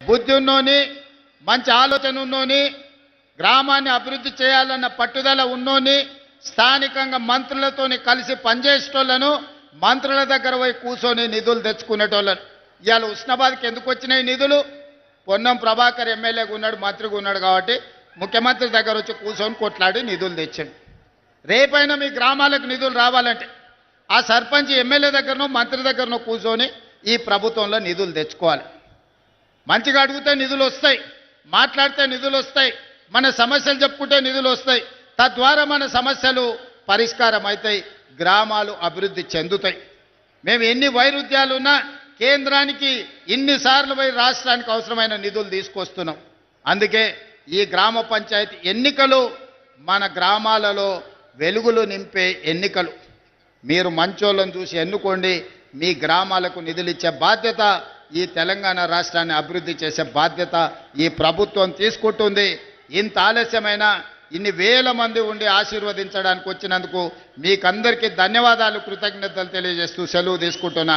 బుద్ధి ఉన్నోని, మంచి ఆలోచన ఉన్నోని, గ్రామాన్ని అభివృద్ధి చేయాలన్న పట్టుదల ఉన్నోని, స్థానికంగా మంత్రులతోని కలిసి పనిచేసేటోళ్లను, మంత్రుల దగ్గర పోయి కూర్చొని నిధులు తెచ్చుకునేటోళ్ళను. ఇవాళ ఉస్నాబాద్కి ఎందుకు వచ్చినాయి నిధులు? పొన్నం ప్రభాకర్ ఎమ్మెల్యేగా ఉన్నాడు, మంత్రిగా ఉన్నాడు కాబట్టి ముఖ్యమంత్రి దగ్గర వచ్చి కూర్చొని కొట్లాడి నిధులు తెచ్చాడు. రేపైనా మీ గ్రామాలకు నిధులు రావాలంటే ఆ సర్పంచ్ ఎమ్మెల్యే దగ్గరనో మంత్రి దగ్గరనో కూర్చొని ఈ ప్రభుత్వంలో నిధులు తెచ్చుకోవాలి. మంచిగా అడిగితే నిధులు వస్తాయి, మాట్లాడితే నిధులు వస్తాయి, మన సమస్యలు చెప్పుకుంటే నిధులు వస్తాయి. తద్వారా మన సమస్యలు పరిష్కారం అవుతాయి, గ్రామాలు అభివృద్ధి చెందుతాయి. మేము ఎన్ని వైరుధ్యాలున్నా కేంద్రానికి ఇన్నిసార్లు పోయి రాష్ట్రానికి అవసరమైన నిధులు తీసుకొస్తున్నాం. అందుకే ఈ గ్రామ పంచాయతీ ఎన్నికలు మన గ్రామాలలో వెలుగులు నింపే ఎన్నికలు. మీరు మంచోళ్ళను చూసి ఎన్నుకోండి. మీ గ్రామాలకు నిధులు ఇచ్చే బాధ్యత, ఈ తెలంగాణ రాష్ట్రాన్ని అభివృద్ధి చేసే బాధ్యత ఈ ప్రభుత్వం తీసుకుంటుంది. ఇంత ఆలస్యమైన ఇన్ని వేల మంది ఉండి ఆశీర్వదించడానికి వచ్చినందుకు మీకందరికీ ధన్యవాదాలు, కృతజ్ఞతలు తెలియజేస్తూ సెలవు తీసుకుంటున్నా.